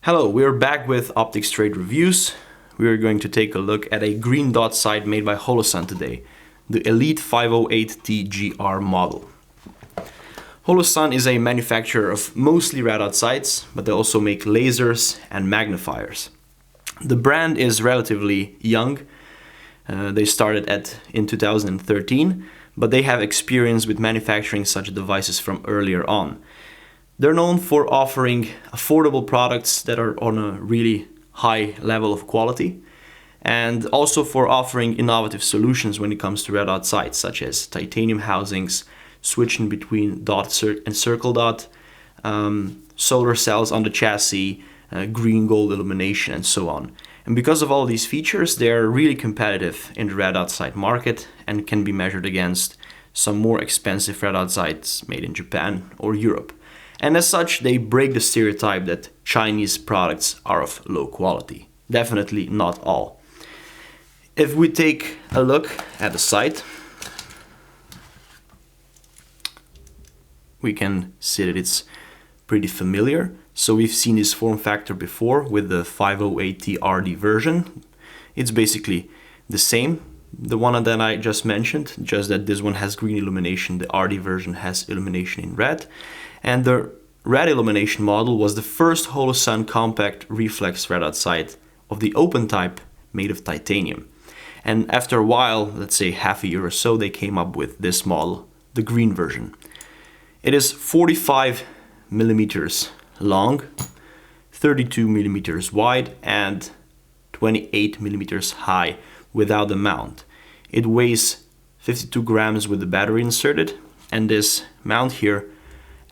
Hello, we are back with Optics Trade Reviews. We are going to take a look at a green dot sight made by Holosun today, the HE508T GR model. Holosun is a manufacturer of mostly red dot sights, but they also make lasers and magnifiers. The brand is relatively young. They started in 2013, but they have experience with manufacturing such devices from earlier on. They're known for offering affordable products that are on a really high level of quality, and also for offering innovative solutions when it comes to red dot sights, such as titanium housings, switching between dot and circle dot, solar cells on the chassis, green-gold illumination, and so on. And because of all these features, they're really competitive in the red dot sight market and can be measured against some more expensive red dot sights made in Japan or Europe. And as such, they break the stereotype that Chinese products are of low quality. Definitely not all. If we take a look at the sight, we can see that it's pretty familiar. So we've seen this form factor before with the 508T RD version. It's basically the same, the one that I just mentioned, just that this one has green illumination, the RD version has illumination in red. And the red illumination model was the first Holosun compact reflex red dot sight of the open type made of titanium. And after a while, let's say half a year or so, they came up with this model, the green version. It is 45 millimeters long, 32 millimeters wide, and 28 millimeters high without the mount. It weighs 52 grams with the battery inserted, and this mount here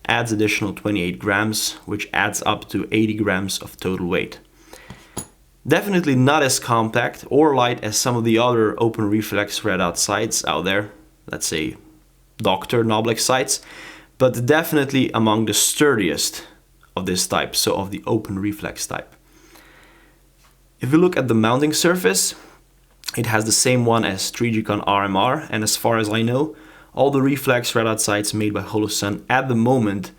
adds additional 28 grams, which adds up to 80 grams of total weight. Definitely not as compact or light as some of the other open reflex red dot sights out there, let's say Dr. Noblex sights, but definitely among the sturdiest of this type, so of the open reflex type. If we look at the mounting surface, it has the same one as 3G RMR, and as far as I know, all the reflex red dot sights made by Holosun at the moment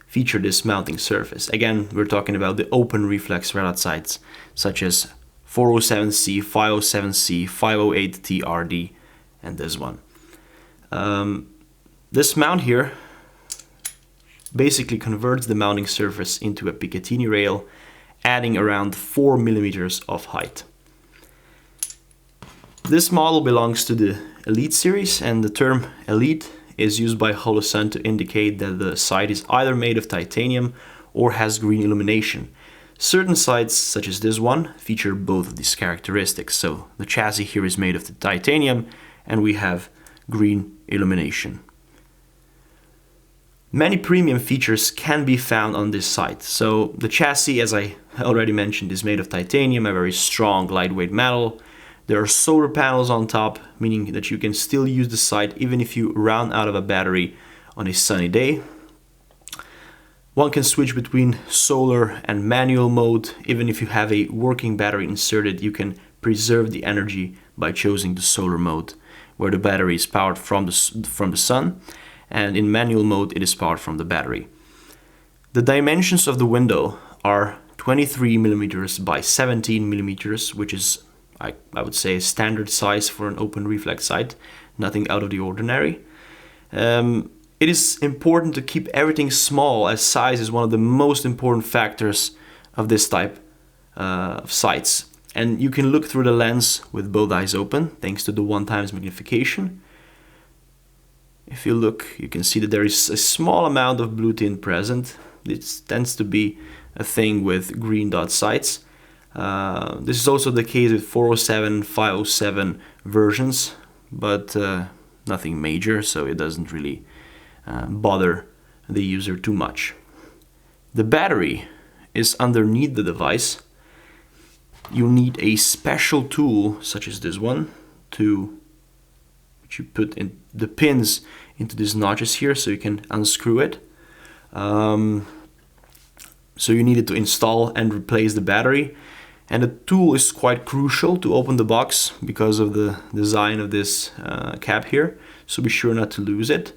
feature this mounting surface. Again, we're talking about the open reflex red dot sights, such as 407C, 507C, 508T RD, and this one. This mount here basically converts the mounting surface into a Picatinny rail, adding around 4 millimeters of height. This model belongs to the Elite series, and the term Elite is used by Holosun to indicate that the sight is either made of titanium or has green illumination. Certain sights, such as this one, feature both of these characteristics. So the chassis here is made of the titanium, and we have green illumination. Many premium features can be found on this sight. So the chassis, as I already mentioned, is made of titanium, a very strong, lightweight metal. There are solar panels on top, meaning that you can still use the sight even if you run out of a battery on a sunny day. One can switch between solar and manual mode. Even if you have a working battery inserted, you can preserve the energy by choosing the solar mode, where the battery is powered from the sun, and in manual mode it is powered from the battery. The dimensions of the window are 23 millimeters by 17 millimeters, which is I would say a standard size for an open reflex sight, nothing out of the ordinary. It is important to keep everything small, as size is one of the most important factors of this type of sights. And you can look through the lens with both eyes open, thanks to the 1x magnification. If you look, you can see that there is a small amount of blue tint present. This tends to be a thing with green dot sights. This is also the case with 407 and 507 versions, but nothing major, so it doesn't really bother the user too much. The battery is underneath the device. You need a special tool, such as this one, which you put in the pins into these notches here, so you can unscrew it. So you need it to install and replace the battery. And the tool is quite crucial to open the box because of the design of this cap here, so be sure not to lose it.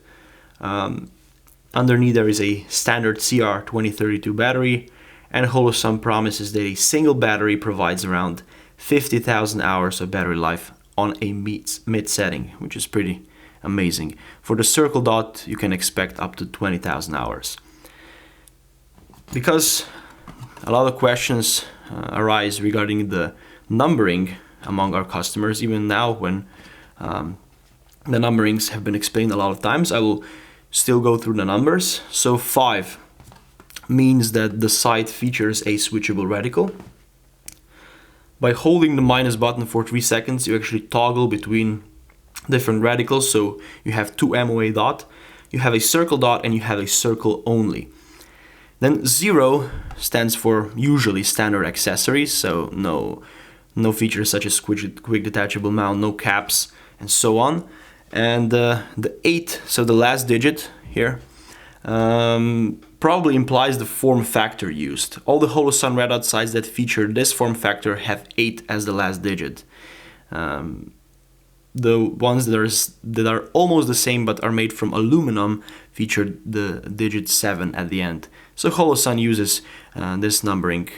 Underneath there is a standard CR2032 battery, and Holosun promises that a single battery provides around 50,000 hours of battery life on a mid setting, which is pretty amazing. For the circle dot, you can expect up to 20,000 hours. Because a lot of questions arise regarding the numbering among our customers, even now when the numberings have been explained a lot of times, I will still go through the numbers. So 5 means that the site features a switchable reticle. By holding the minus button for 3 seconds, you actually toggle between different reticles. So you have 2 MOA dot, you have a circle dot, and you have a circle only. Then 0 stands for usually standard accessories, so no features such as quick detachable mount, no caps, and so on. And the 8, so the last digit here, probably implies the form factor used. All the Holosun red dot sites that feature this form factor have 8 as the last digit. The ones that are almost the same but are made from aluminum feature the digit 7 at the end. So Holosun uses this numbering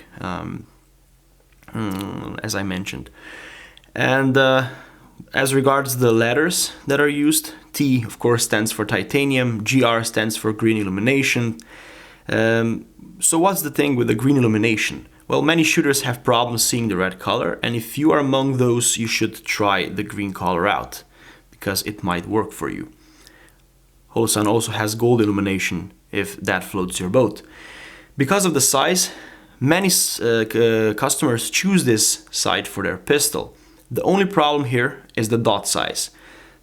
as I mentioned. And as regards the letters that are used, T of course stands for titanium, GR stands for green illumination. So what's the thing with the green illumination? Well, many shooters have problems seeing the red color, and if you are among those, you should try the green color out, because it might work for you. Holosun also has gold illumination, if that floats your boat. Because of the size, many customers choose this sight for their pistol. The only problem here is the dot size.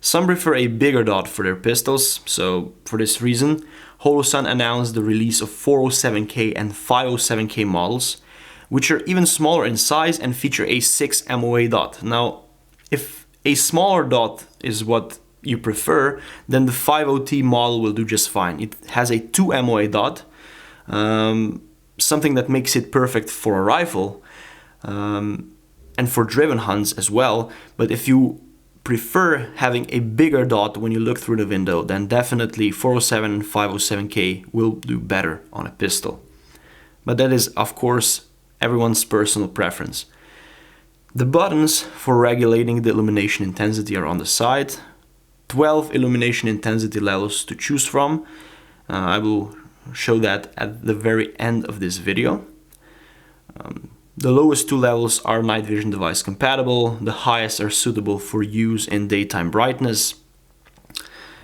Some prefer a bigger dot for their pistols, so for this reason, Holosun announced the release of 407K and 507K models, which are even smaller in size and feature a 6 MOA dot. Now, if a smaller dot is what you prefer, then the 50T model will do just fine. It has a 2 MOA dot, something that makes it perfect for a rifle and for driven hunts as well. But if you prefer having a bigger dot when you look through the window, then definitely 407 and 507K will do better on a pistol. But that is, of course, everyone's personal preference. The buttons for regulating the illumination intensity are on the side. 12 illumination intensity levels to choose from. I will show that at the very end of this video. The lowest 2 levels are night vision device compatible. The highest are suitable for use in daytime brightness.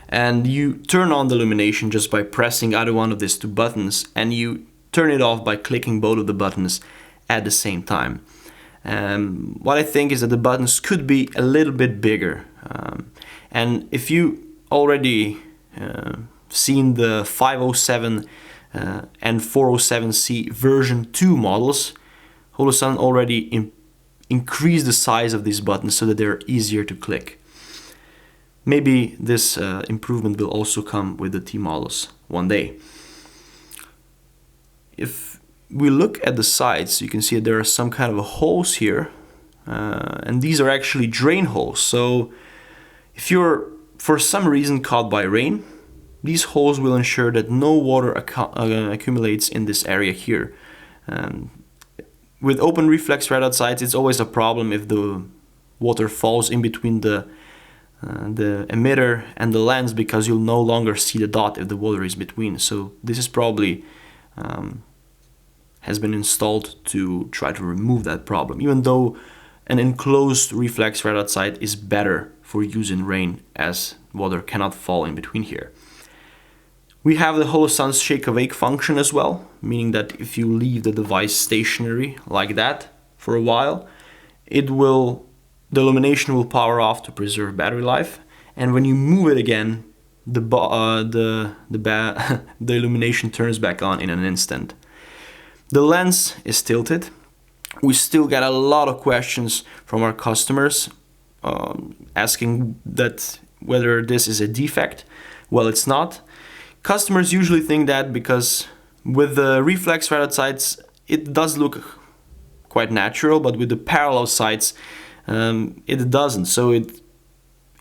And you turn on the illumination just by pressing either one of these 2 buttons, and you turn it off by clicking both of the buttons at the same time. What I think is that the buttons could be a little bit bigger. And if you already seen the 507 and 407C version 2 models, Holosun already increased the size of these buttons so that they're easier to click. Maybe this improvement will also come with the T models one day. If we look at the sides, you can see that there are some kind of holes here, and these are actually drain holes. So if you're for some reason caught by rain, these holes will ensure that no water accumulates in this area here. With open reflex red dot sights, it's always a problem if the water falls in between the emitter and the lens, because you'll no longer see the dot if the water is between. So this is probably has been installed to try to remove that problem, even though an enclosed reflex red dot sight is better for use in rain, as water cannot fall in between here. We have the Holosun's shake awake function as well, meaning that if you leave the device stationary like that for a while, the illumination will power off to preserve battery life, and when you move it again, the illumination turns back on in an instant. The lens is tilted. We still get a lot of questions from our customers asking that whether this is a defect. Well, it's not. Customers usually think that because with the reflex red dot sights, it does look quite natural, but with the parallel sights, it doesn't. So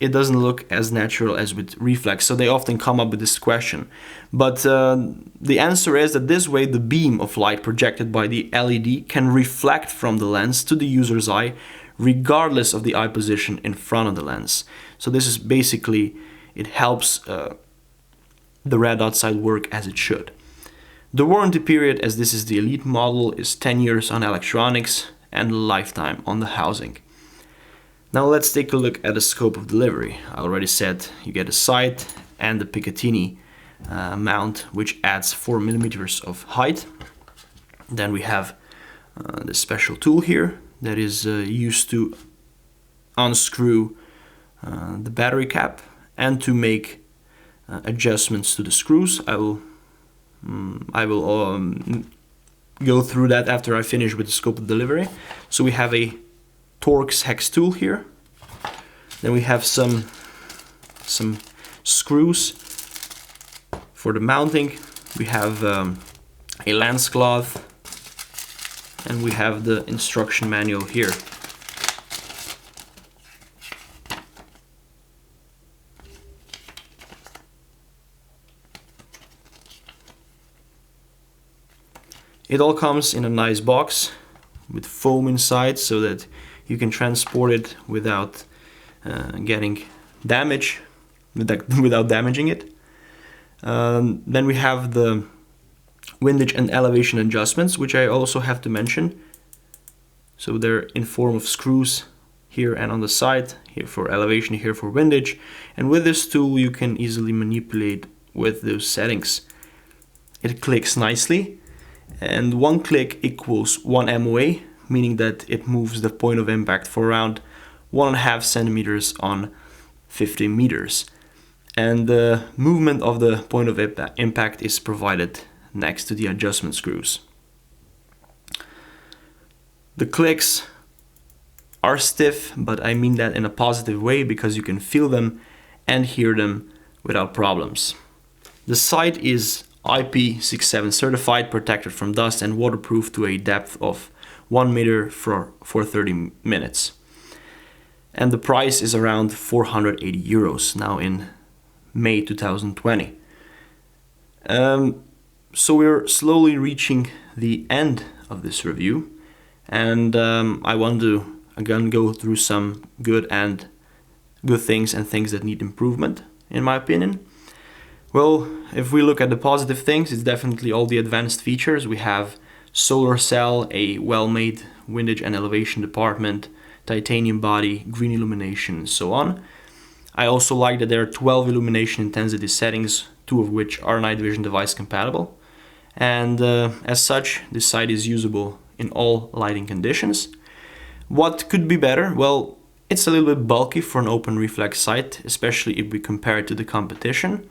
it doesn't look as natural as with reflex, so they often come up with this question. But the answer is that this way the beam of light projected by the LED can reflect from the lens to the user's eye regardless of the eye position in front of the lens. So this is basically, it helps the red dot sight work as it should. The warranty period, as this is the Elite model, is 10 years on electronics and lifetime on the housing. Now let's take a look at the scope of delivery. I already said you get a sight and the Picatinny mount, which adds 4 millimeters of height. Then we have this special tool here that is used to unscrew the battery cap and to make adjustments to the screws. I will go through that after I finish with the scope of delivery. So we have a Torx hex tool here. Then we have some screws for the mounting. We have a lens cloth, and we have the instruction manual here. It all comes in a nice box with foam inside so that you can transport it without getting damage, without damaging it. Then we have the windage and elevation adjustments, which I also have to mention. So they're in form of screws here and on the side, here for elevation, here for windage. And with this tool you can easily manipulate with those settings. It clicks nicely, and one click equals 1 MOA, meaning that it moves the point of impact for around 1.5 centimeters on 50 meters. And the movement of the point of impact is provided next to the adjustment screws. The clicks are stiff, but I mean that in a positive way, because you can feel them and hear them without problems. The sight is IP67 certified, protected from dust, and waterproof to a depth of 1 meter for 30 minutes. And the price is around 480 euros now in May 2020. So we're slowly reaching the end of this review, and I want to again go through some good things and things that need improvement, in my opinion. Well, if we look at the positive things, it's definitely all the advanced features. We have solar cell, a well-made windage and elevation department, titanium body, green illumination, and so on. I also like that there are 12 illumination intensity settings, 2 of which are night vision device compatible. And as such, this sight is usable in all lighting conditions. What could be better? Well, it's a little bit bulky for an open reflex sight, especially if we compare it to the competition.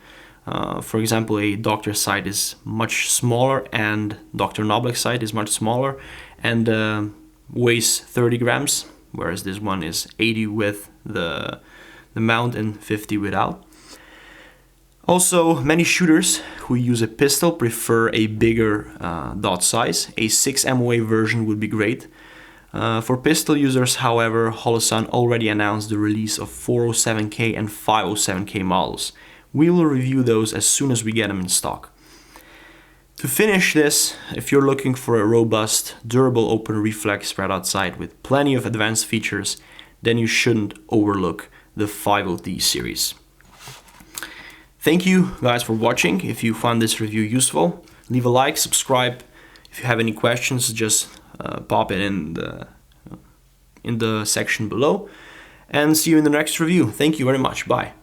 For example, a Dr. sight is much smaller, and Dr. Noblek sight is much smaller and weighs 30 grams, whereas this one is 80 with the mount and 50 without. Also, many shooters who use a pistol prefer a bigger dot size. A 6 MOA version would be great. For pistol users, however, Holosun already announced the release of 407K and 507K models. We will review those as soon as we get them in stock. To finish this, if you're looking for a robust, durable open reflex spread out sight with plenty of advanced features, then you shouldn't overlook the 50T series. Thank you guys for watching. If you found this review useful, leave a like, subscribe. If you have any questions, just pop it in the section below. And see you in the next review. Thank you very much. Bye.